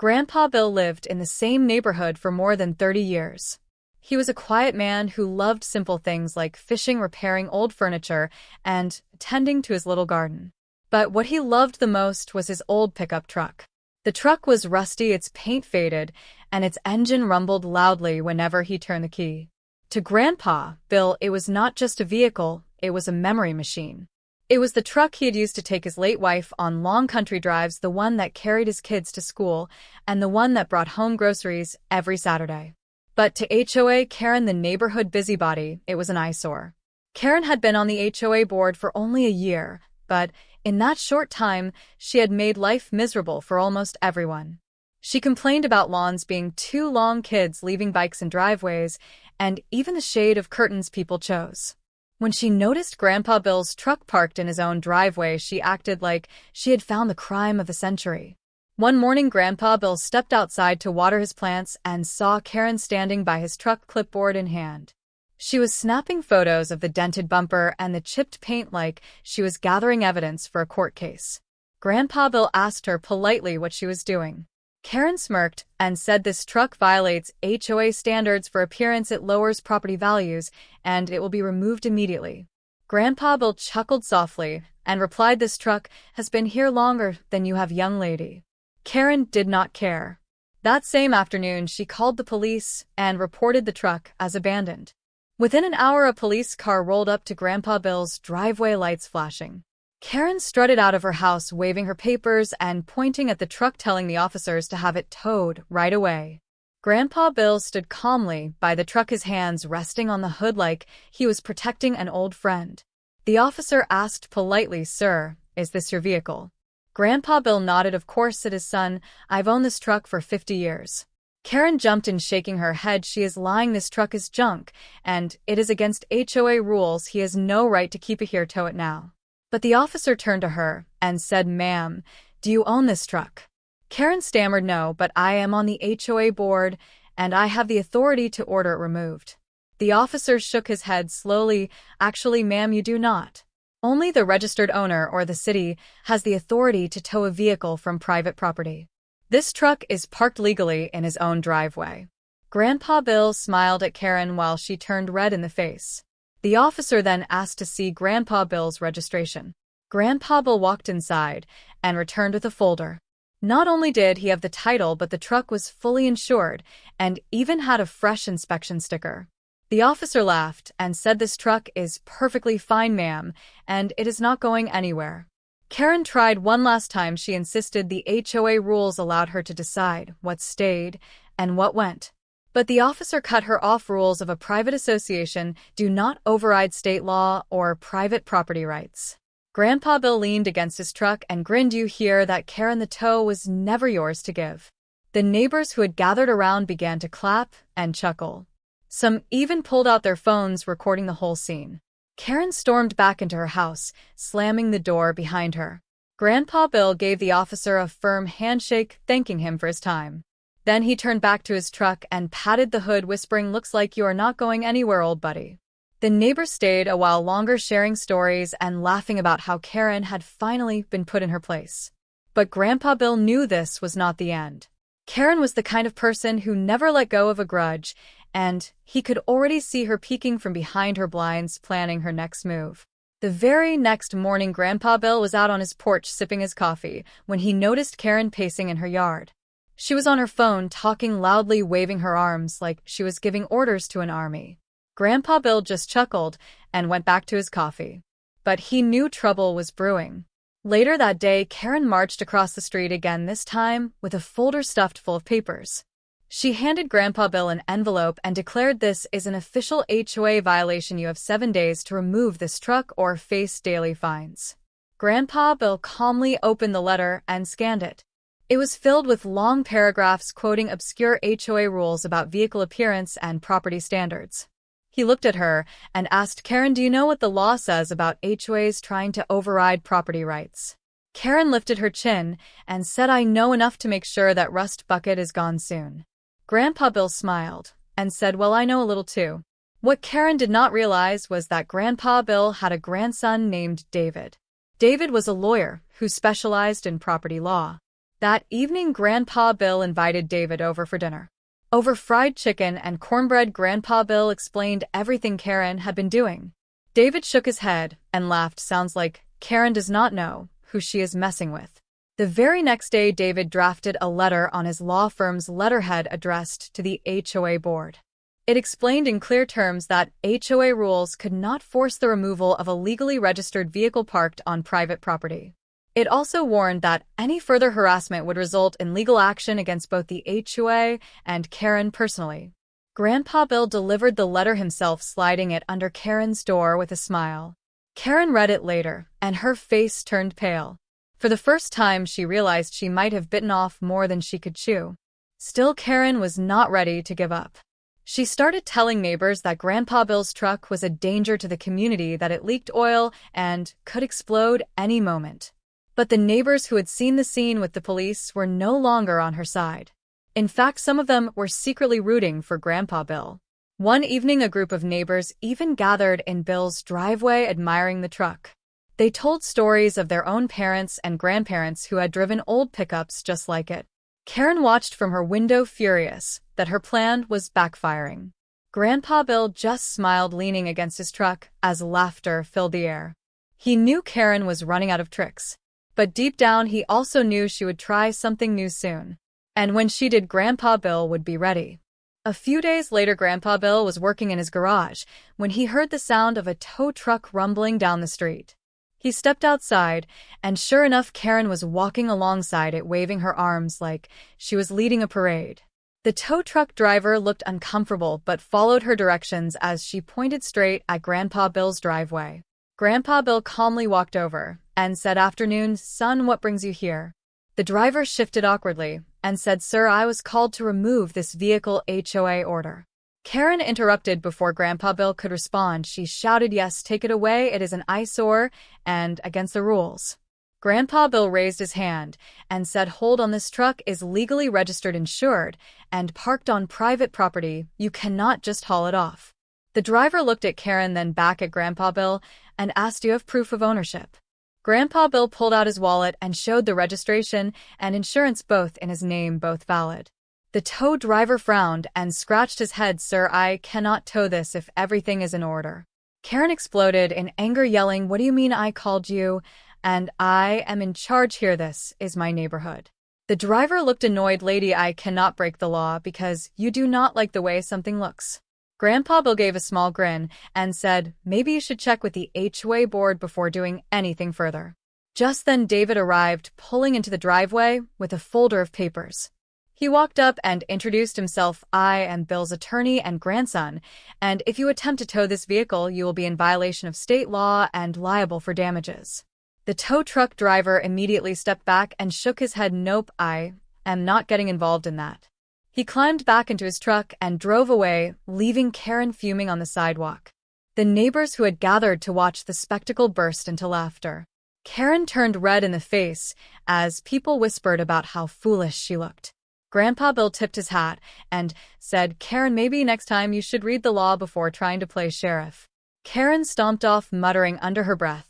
Grandpa Bill lived in the same neighborhood for more than 30 years. He was a quiet man who loved simple things like fishing, repairing old furniture, and tending to his little garden. But what he loved the most was his old pickup truck. The truck was rusty, its paint faded, and its engine rumbled loudly whenever he turned the key. To Grandpa Bill, it was not just a vehicle, it was a memory machine. It was the truck he had used to take his late wife on long country drives, the one that carried his kids to school, and the one that brought home groceries every Saturday. But to HOA Karen, the neighborhood busybody, it was an eyesore. Karen had been on the HOA board for only a year, but in that short time, she had made life miserable for almost everyone. She complained about lawns being too long, kids leaving bikes in driveways, and even the shade of curtains people chose. When she noticed Grandpa Bill's truck parked in his own driveway, she acted like she had found the crime of the century. One morning, Grandpa Bill stepped outside to water his plants and saw Karen standing by his truck, clipboard in hand. She was snapping photos of the dented bumper and the chipped paint like she was gathering evidence for a court case. Grandpa Bill asked her politely what she was doing. Karen smirked and said this truck violates HOA standards for appearance, it lowers property values, and it will be removed immediately. Grandpa Bill chuckled softly and replied, this truck has been here longer than you have, young lady. Karen did not care. That same afternoon, she called the police and reported the truck as abandoned. Within an hour, a police car rolled up to Grandpa Bill's driveway, lights flashing. Karen strutted out of her house, waving her papers and pointing at the truck, telling the officers to have it towed right away. Grandpa Bill stood calmly by the truck, his hands resting on the hood like he was protecting an old friend. The officer asked politely, "Sir, is this your vehicle?" Grandpa Bill nodded. "Of course it is, son. I've owned this truck for 50 years. Karen jumped in, shaking her head. "She is lying. This truck is junk, and it is against HOA rules. He has no right to keep it here. Tow it now." But the officer turned to her and said, "Ma'am, do you own this truck?" Karen stammered, "No, but I am on the HOA board, and I have the authority to order it removed." The officer shook his head slowly. "Actually, ma'am, you do not. Only the registered owner or the city has the authority to tow a vehicle from private property. This truck is parked legally in his own driveway." Grandpa Bill smiled at Karen while she turned red in the face. The officer then asked to see Grandpa Bill's registration. Grandpa Bill walked inside and returned with a folder. Not only did he have the title, but the truck was fully insured and even had a fresh inspection sticker. The officer laughed and said, "This truck is perfectly fine, ma'am, and it is not going anywhere." Karen tried one last time. She insisted the HOA rules allowed her to decide what stayed and what went. But the officer cut her off. Rules of a private association do not override state law or private property rights. Grandpa Bill leaned against his truck and grinned. "You hear that, Karen? The tow was never yours to give." The neighbors who had gathered around began to clap and chuckle. Some even pulled out their phones, recording the whole scene. Karen stormed back into her house, slamming the door behind her. Grandpa Bill gave the officer a firm handshake, thanking him for his time. Then he turned back to his truck and patted the hood, whispering, "Looks like you are not going anywhere, old buddy." The neighbors stayed a while longer, sharing stories and laughing about how Karen had finally been put in her place. But Grandpa Bill knew this was not the end. Karen was the kind of person who never let go of a grudge, and he could already see her peeking from behind her blinds, planning her next move. The very next morning, Grandpa Bill was out on his porch sipping his coffee when he noticed Karen pacing in her yard. She was on her phone, talking loudly, waving her arms like she was giving orders to an army. Grandpa Bill just chuckled and went back to his coffee. But he knew trouble was brewing. Later that day, Karen marched across the street again, this time with a folder stuffed full of papers. She handed Grandpa Bill an envelope and declared, "This is an official HOA violation. You have 7 days to remove this truck or face daily fines." Grandpa Bill calmly opened the letter and scanned it. It was filled with long paragraphs quoting obscure HOA rules about vehicle appearance and property standards. He looked at her and asked, "Karen, do you know what the law says about HOAs trying to override property rights?" Karen lifted her chin and said, "I know enough to make sure that Rust Bucket is gone soon." Grandpa Bill smiled and said, "Well, I know a little too." What Karen did not realize was that Grandpa Bill had a grandson named David. David was a lawyer who specialized in property law. That evening, Grandpa Bill invited David over for dinner. Over fried chicken and cornbread, Grandpa Bill explained everything Karen had been doing. David shook his head and laughed. Sounds like Karen does not know who she is messing with. The very next day, David drafted a letter on his law firm's letterhead addressed to the HOA board. It explained in clear terms that HOA rules could not force the removal of a legally registered vehicle parked on private property. It also warned that any further harassment would result in legal action against both the HOA and Karen personally. Grandpa Bill delivered the letter himself, sliding it under Karen's door with a smile. Karen read it later, and her face turned pale. For the first time, she realized she might have bitten off more than she could chew. Still, Karen was not ready to give up. She started telling neighbors that Grandpa Bill's truck was a danger to the community, that it leaked oil and could explode any moment. But the neighbors who had seen the scene with the police were no longer on her side. In fact, some of them were secretly rooting for Grandpa Bill. One evening, a group of neighbors even gathered in Bill's driveway admiring the truck. They told stories of their own parents and grandparents who had driven old pickups just like it. Karen watched from her window, furious that her plan was backfiring. Grandpa Bill just smiled, leaning against his truck as laughter filled the air. He knew Karen was running out of tricks. But deep down, he also knew she would try something new soon. And when she did, Grandpa Bill would be ready. A few days later, Grandpa Bill was working in his garage when he heard the sound of a tow truck rumbling down the street. He stepped outside, and sure enough, Karen was walking alongside it, waving her arms like she was leading a parade. The tow truck driver looked uncomfortable but followed her directions as she pointed straight at Grandpa Bill's driveway. Grandpa Bill calmly walked over and said, "Afternoon, son, what brings you here?" The driver shifted awkwardly and said, "Sir, I was called to remove this vehicle HOA order." Karen interrupted before Grandpa Bill could respond. She shouted, "Yes, take it away. It is an eyesore and against the rules." Grandpa Bill raised his hand and said, "Hold on, this truck is legally registered, insured, and parked on private property. You cannot just haul it off." The driver looked at Karen, then back at Grandpa Bill, and asked, "Do you have proof of ownership?" Grandpa Bill pulled out his wallet and showed the registration and insurance, both in his name, both valid. The tow driver frowned and scratched his head. "Sir, I cannot tow this if everything is in order." Karen exploded in anger, yelling, "What do you mean? I called you, and I am in charge here. This is my neighborhood." The driver looked annoyed. "Lady, I cannot break the law because you do not like the way something looks." Grandpa Bill gave a small grin and said, "Maybe you should check with the HOA board before doing anything further." Just then, David arrived, pulling into the driveway with a folder of papers. He walked up and introduced himself. "I am Bill's attorney and grandson, and if you attempt to tow this vehicle, you will be in violation of state law and liable for damages." The tow truck driver immediately stepped back and shook his head. "Nope, I am not getting involved in that." He climbed back into his truck and drove away, leaving Karen fuming on the sidewalk. The neighbors who had gathered to watch the spectacle burst into laughter. Karen turned red in the face as people whispered about how foolish she looked. Grandpa Bill tipped his hat and said, "Karen, maybe next time you should read the law before trying to play sheriff." Karen stomped off, muttering under her breath.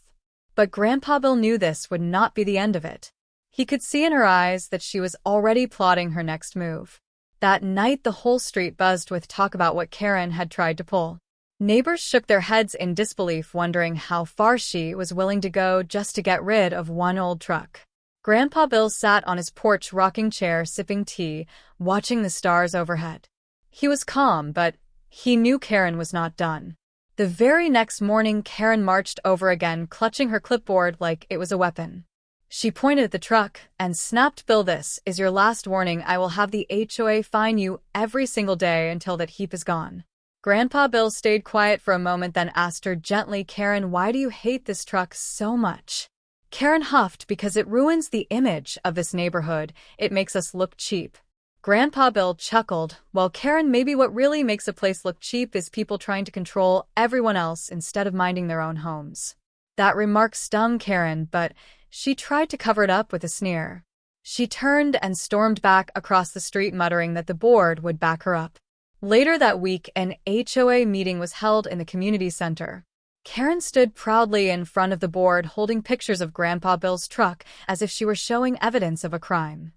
But Grandpa Bill knew this would not be the end of it. He could see in her eyes that she was already plotting her next move. That night, the whole street buzzed with talk about what Karen had tried to pull. Neighbors shook their heads in disbelief, wondering how far she was willing to go just to get rid of one old truck. Grandpa Bill sat on his porch rocking chair, sipping tea, watching the stars overhead. He was calm, but he knew Karen was not done. The very next morning, Karen marched over again, clutching her clipboard like it was a weapon. She pointed at the truck and snapped, "Bill, this is your last warning. I will have the HOA fine you every single day until that heap is gone." Grandpa Bill stayed quiet for a moment, then asked her gently, "Karen, why do you hate this truck so much?" Karen huffed, "Because it ruins the image of this neighborhood. It makes us look cheap." Grandpa Bill chuckled. "Well, Karen, maybe what really makes a place look cheap is people trying to control everyone else instead of minding their own homes." That remark stung Karen, but she tried to cover it up with a sneer. She turned and stormed back across the street, muttering that the board would back her up. Later that week, an HOA meeting was held in the community center. Karen stood proudly in front of the board, holding pictures of Grandpa Bill's truck as if she were showing evidence of a crime.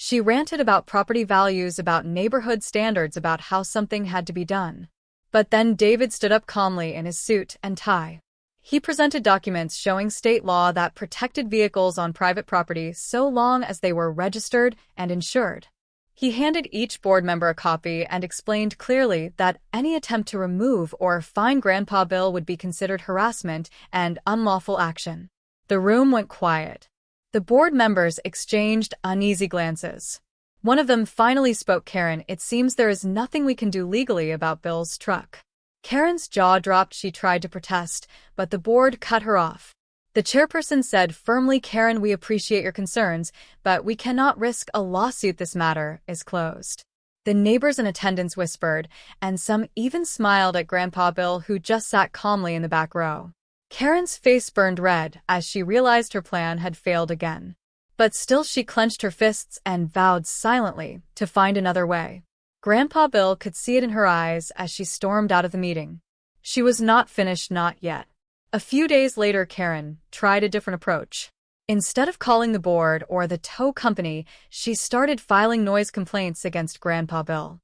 She ranted about property values, about neighborhood standards, about how something had to be done. But then David stood up calmly in his suit and tie. He presented documents showing state law that protected vehicles on private property so long as they were registered and insured. He handed each board member a copy and explained clearly that any attempt to remove or fine Grandpa Bill would be considered harassment and unlawful action. The room went quiet. The board members exchanged uneasy glances. One of them finally spoke. Karen, it seems there is nothing we can do legally about Bill's truck. Karen's jaw dropped. She tried to protest, but the board cut her off. The chairperson said firmly, Karen, we appreciate your concerns, but we cannot risk a lawsuit. This matter is closed. The neighbors in attendance whispered, and some even smiled at Grandpa Bill, who just sat calmly in the back row. Karen's face burned red as she realized her plan had failed again. But still she clenched her fists and vowed silently to find another way. Grandpa Bill could see it in her eyes as she stormed out of the meeting. She was not finished, not yet. A few days later, Karen tried a different approach. Instead of calling the board or the tow company, she started filing noise complaints against Grandpa Bill.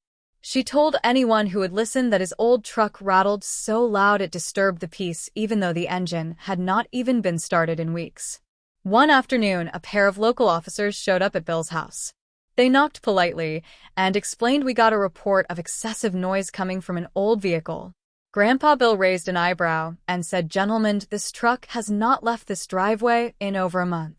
She told anyone who would listen that his old truck rattled so loud it disturbed the peace, even though the engine had not even been started in weeks. One afternoon, a pair of local officers showed up at Bill's house. They knocked politely and explained, we got a report of excessive noise coming from an old vehicle. Grandpa Bill raised an eyebrow and said, gentlemen, this truck has not left this driveway in over a month.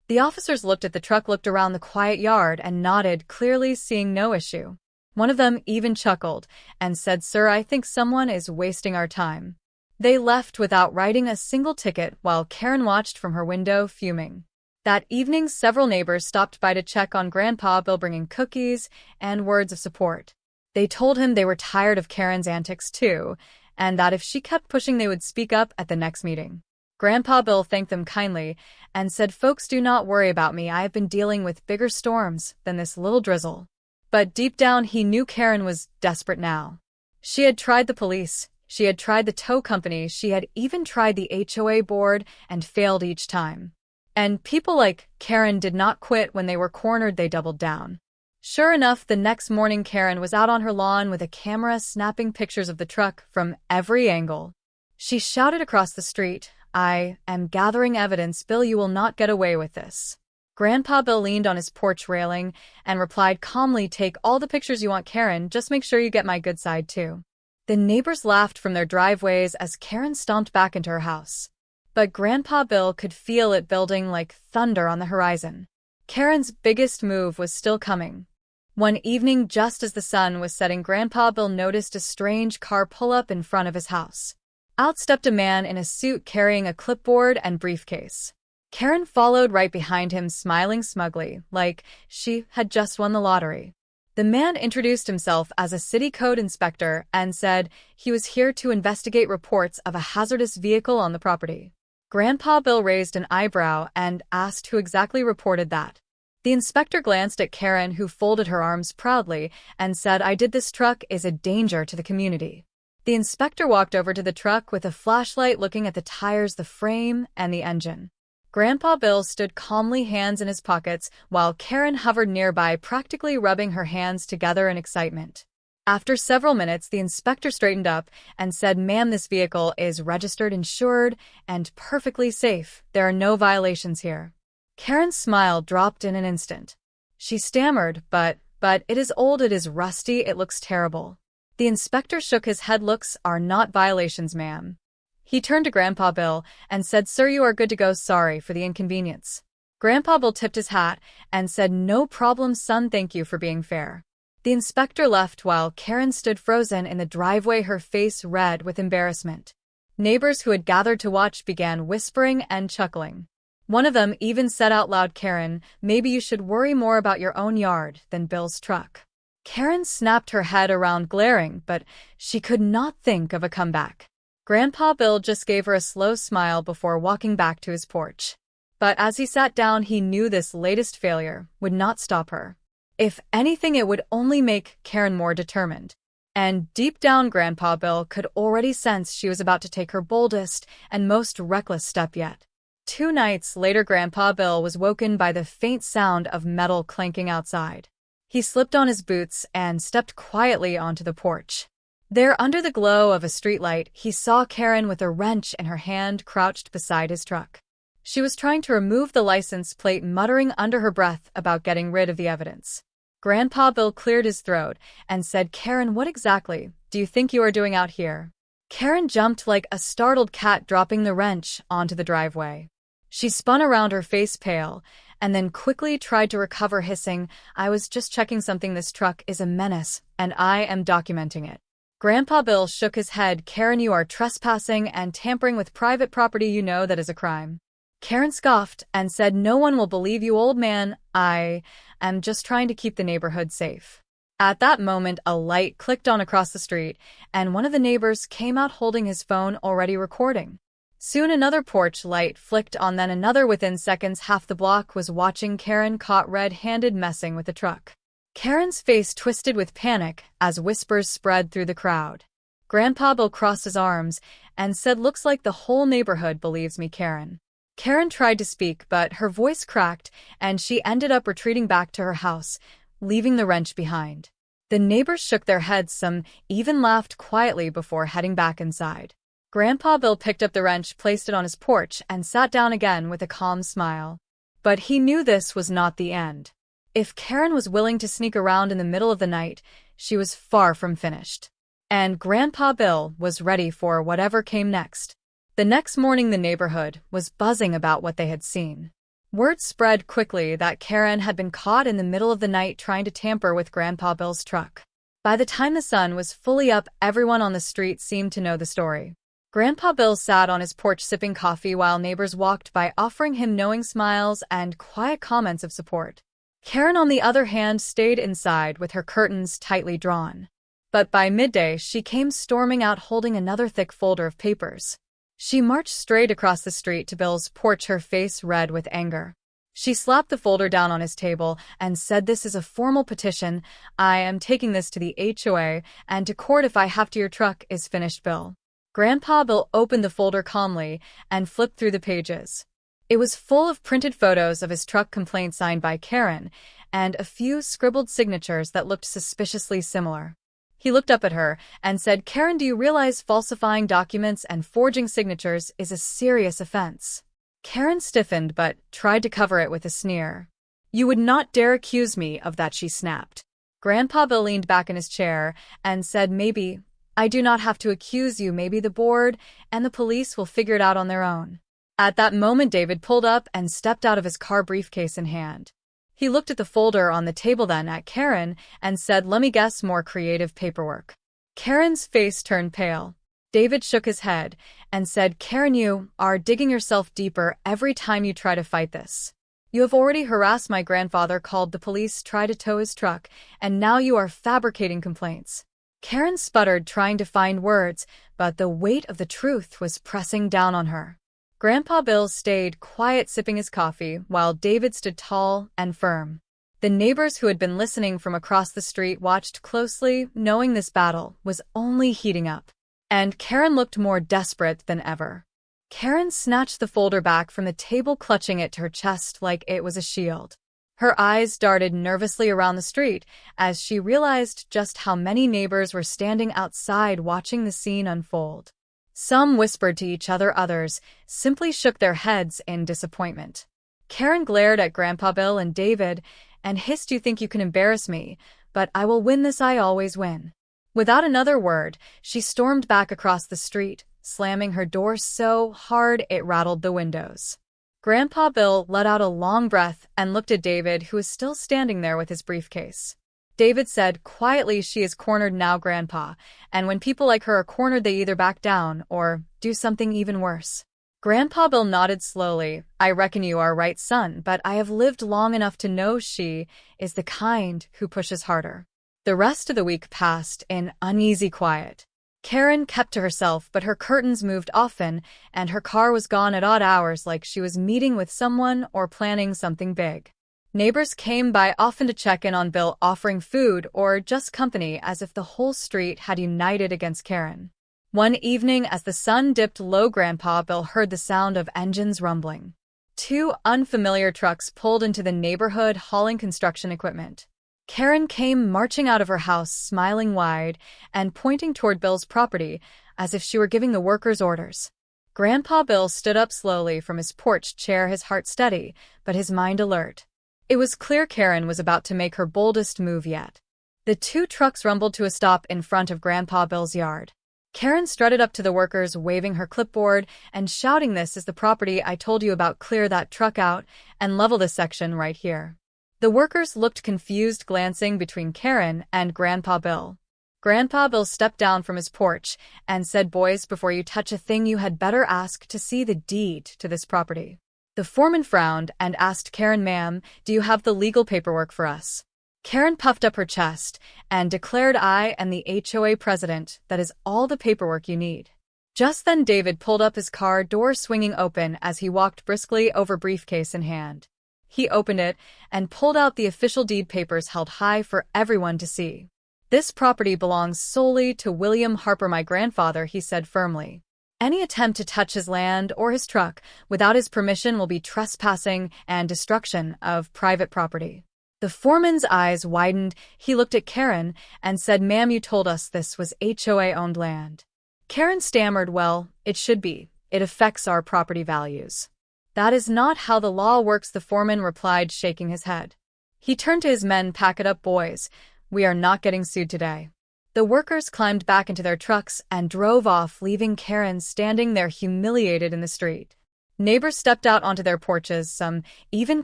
The officers looked at the truck, looked around the quiet yard, and nodded, clearly seeing no issue. One of them even chuckled and said, sir, I think someone is wasting our time. They left without writing a single ticket while Karen watched from her window, fuming. That evening, several neighbors stopped by to check on Grandpa Bill, bringing cookies and words of support. They told him they were tired of Karen's antics too, and that if she kept pushing they would speak up at the next meeting. Grandpa Bill thanked them kindly and said, folks, do not worry about me. I have been dealing with bigger storms than this little drizzle. But deep down he knew Karen was desperate now. She had tried the police, she had tried the tow company, she had even tried the HOA board and failed each time. And people like Karen did not quit. When they were cornered, they doubled down. Sure enough, the next morning Karen was out on her lawn with a camera snapping pictures of the truck from every angle. She shouted across the street, I am gathering evidence. Bill, you will not get away with this. Grandpa Bill leaned on his porch railing and replied calmly, take all the pictures you want, Karen, just make sure you get my good side too. The neighbors laughed from their driveways as Karen stomped back into her house. But Grandpa Bill could feel it building like thunder on the horizon. Karen's biggest move was still coming. One evening, just as the sun was setting, Grandpa Bill noticed a strange car pull up in front of his house. Out stepped a man in a suit carrying a clipboard and briefcase. Karen followed right behind him, smiling smugly, like she had just won the lottery. The man introduced himself as a city code inspector and said he was here to investigate reports of a hazardous vehicle on the property. Grandpa Bill raised an eyebrow and asked who exactly reported that. The inspector glanced at Karen, who folded her arms proudly, and said, I did. This truck is a danger to the community. The inspector walked over to the truck with a flashlight, looking at the tires, the frame, and the engine. Grandpa Bill stood calmly, hands in his pockets, while Karen hovered nearby, practically rubbing her hands together in excitement. After several minutes, the inspector straightened up and said, ma'am, this vehicle is registered, insured, and perfectly safe. There are no violations here. Karen's smile dropped in an instant. She stammered, but it is old, it is rusty, it looks terrible. The inspector shook his head. Looks are not violations, ma'am. He turned to Grandpa Bill and said, sir, you are good to go. Sorry for the inconvenience. Grandpa Bill tipped his hat and said, no problem, son, thank you for being fair. The inspector left while Karen stood frozen in the driveway, her face red with embarrassment. Neighbors who had gathered to watch began whispering and chuckling. One of them even said out loud, Karen, maybe you should worry more about your own yard than Bill's truck. Karen snapped her head around, glaring, but she could not think of a comeback. Grandpa Bill just gave her a slow smile before walking back to his porch. But as he sat down, he knew this latest failure would not stop her. If anything, it would only make Karen more determined. And deep down, Grandpa Bill could already sense she was about to take her boldest and most reckless step yet. 2 nights later, Grandpa Bill was woken by the faint sound of metal clanking outside. He slipped on his boots and stepped quietly onto the porch. There, under the glow of a streetlight, he saw Karen with a wrench in her hand crouched beside his truck. She was trying to remove the license plate, muttering under her breath about getting rid of the evidence. Grandpa Bill cleared his throat and said, "Karen, what exactly do you think you are doing out here?" Karen jumped like a startled cat, dropping the wrench onto the driveway. She spun around, her face pale, and then quickly tried to recover, hissing, "I was just checking something. This truck is a menace, and I am documenting it." Grandpa Bill shook his head. "Karen, you are trespassing and tampering with private property. You know that is a crime." Karen scoffed and said, "No one will believe you, old man. I am just trying to keep the neighborhood safe." At that moment, a light clicked on across the street, and one of the neighbors came out holding his phone, already recording. Soon another porch light flicked on, then another. Within seconds, half the block was watching Karen caught red-handed messing with the truck. Karen's face twisted with panic as whispers spread through the crowd. Grandpa Bill crossed his arms and said, "Looks like the whole neighborhood believes me, Karen." Karen tried to speak, but her voice cracked, and she ended up retreating back to her house, leaving the wrench behind. The neighbors shook their heads, some even laughed quietly before heading back inside. Grandpa Bill picked up the wrench, placed it on his porch, and sat down again with a calm smile. But he knew this was not the end. If Karen was willing to sneak around in the middle of the night, she was far from finished. And Grandpa Bill was ready for whatever came next. The next morning, the neighborhood was buzzing about what they had seen. Word spread quickly that Karen had been caught in the middle of the night trying to tamper with Grandpa Bill's truck. By the time the sun was fully up, everyone on the street seemed to know the story. Grandpa Bill sat on his porch sipping coffee while neighbors walked by, offering him knowing smiles and quiet comments of support. Karen, on the other hand, stayed inside with her curtains tightly drawn. But by midday, she came storming out holding another thick folder of papers. She marched straight across the street to Bill's porch, her face red with anger. She slapped the folder down on his table and said, "This is a formal petition. I am taking this to the HOA and to court if I have to. Your truck is finished, Bill." Grandpa Bill opened the folder calmly and flipped through the pages. It was full of printed photos of his truck, complaint signed by Karen, and a few scribbled signatures that looked suspiciously similar. He looked up at her and said, "Karen, do you realize falsifying documents and forging signatures is a serious offense?" Karen stiffened but tried to cover it with a sneer. "You would not dare accuse me of that," she snapped. Grandpa Bill leaned back in his chair and said, "Maybe I do not have to accuse you. Maybe the board and the police will figure it out on their own." At that moment, David pulled up and stepped out of his car, briefcase in hand. He looked at the folder on the table, then at Karen, and said, "Let me guess, more creative paperwork." Karen's face turned pale. David shook his head and said, "Karen, you are digging yourself deeper every time you try to fight this. You have already harassed my grandfather, called the police, tried to tow his truck, and now you are fabricating complaints." Karen sputtered, trying to find words, but the weight of the truth was pressing down on her. Grandpa Bill stayed quiet, sipping his coffee, while David stood tall and firm. The neighbors who had been listening from across the street watched closely, knowing this battle was only heating up. And Karen looked more desperate than ever. Karen snatched the folder back from the table, clutching it to her chest like it was a shield. Her eyes darted nervously around the street as she realized just how many neighbors were standing outside watching the scene unfold. Some whispered to each other, others simply shook their heads in disappointment. Karen glared at Grandpa Bill and David and hissed, "You think you can embarrass me, but I will win this. I always win." Without another word, she stormed back across the street, slamming her door so hard it rattled the windows. Grandpa Bill let out a long breath and looked at David, who was still standing there with his briefcase. David said quietly, "She is cornered now, Grandpa, and when people like her are cornered, they either back down or do something even worse." Grandpa Bill nodded slowly. "I reckon you are right, son, but I have lived long enough to know she is the kind who pushes harder." The rest of the week passed in uneasy quiet. Karen kept to herself, but her curtains moved often, and her car was gone at odd hours, like she was meeting with someone or planning something big. Neighbors came by often to check in on Bill, offering food or just company, as if the whole street had united against Karen. One evening, as the sun dipped low, Grandpa Bill heard the sound of engines rumbling. Two unfamiliar trucks pulled into the neighborhood hauling construction equipment. Karen came marching out of her house, smiling wide and pointing toward Bill's property as if she were giving the workers orders. Grandpa Bill stood up slowly from his porch chair, his heart steady, but his mind alert. It was clear Karen was about to make her boldest move yet. The two trucks rumbled to a stop in front of Grandpa Bill's yard. Karen strutted up to the workers, waving her clipboard and shouting, "This is the property I told you about. Clear that truck out and level this section right here." The workers looked confused, glancing between Karen and Grandpa Bill. Grandpa Bill stepped down from his porch and said, "Boys, before you touch a thing, you had better ask to see the deed to this property." The foreman frowned and asked Karen, "Ma'am, do you have the legal paperwork for us?" Karen puffed up her chest and declared, "I am the HOA president. That is all the paperwork you need." Just then David pulled up, his car door swinging open as he walked briskly over, briefcase in hand. He opened it and pulled out the official deed papers held high for everyone to see. "This property belongs solely to William Harper, my grandfather," he said firmly. "Any attempt to touch his land or his truck without his permission will be trespassing and destruction of private property." The foreman's eyes widened. He looked at Karen and said, "Ma'am, you told us this was HOA-owned land." Karen stammered, "Well, it should be. It affects our property values." "That is not how the law works," the foreman replied, shaking his head. He turned to his men, "Pack it up, boys. We are not getting sued today." The workers climbed back into their trucks and drove off, leaving Karen standing there humiliated in the street. Neighbors stepped out onto their porches, some even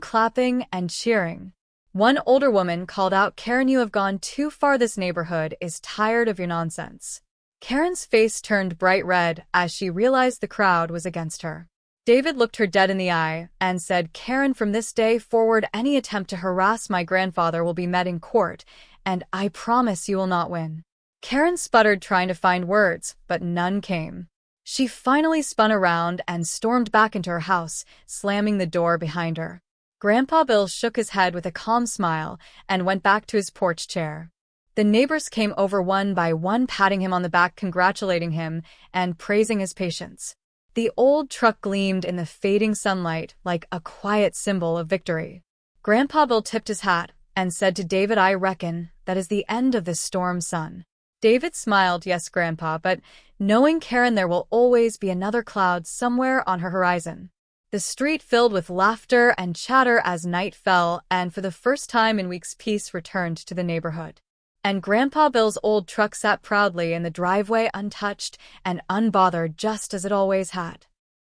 clapping and cheering. One older woman called out, "Karen, you have gone too far. This neighborhood is tired of your nonsense." Karen's face turned bright red as she realized the crowd was against her. David looked her dead in the eye and said, "Karen, from this day forward, any attempt to harass my grandfather will be met in court, and I promise you will not win." Karen sputtered, trying to find words, but none came. She finally spun around and stormed back into her house, slamming the door behind her. Grandpa Bill shook his head with a calm smile and went back to his porch chair. The neighbors came over one by one, patting him on the back, congratulating him and praising his patience. The old truck gleamed in the fading sunlight like a quiet symbol of victory. Grandpa Bill tipped his hat and said to David, "I reckon that is the end of this storm, son." David smiled, "Yes, Grandpa, but knowing Karen, there will always be another cloud somewhere on her horizon." The street filled with laughter and chatter as night fell, and for the first time in weeks, peace returned to the neighborhood. And Grandpa Bill's old truck sat proudly in the driveway, untouched and unbothered, just as it always had.